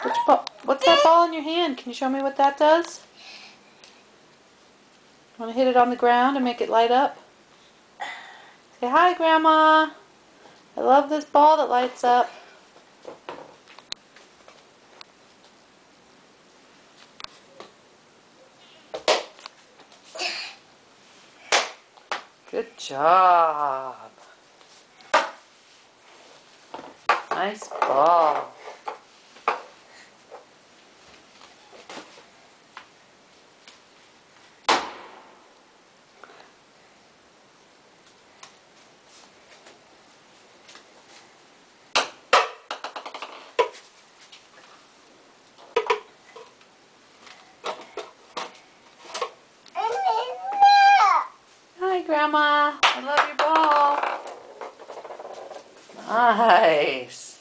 Which ball? What's that ball in your hand? Can you show me what that does? Want to hit it on the ground and make it light up? Say hi, Grandma. I love this ball that lights up. Good job. Nice ball. Hi, Grandma. I love your ball. Nice.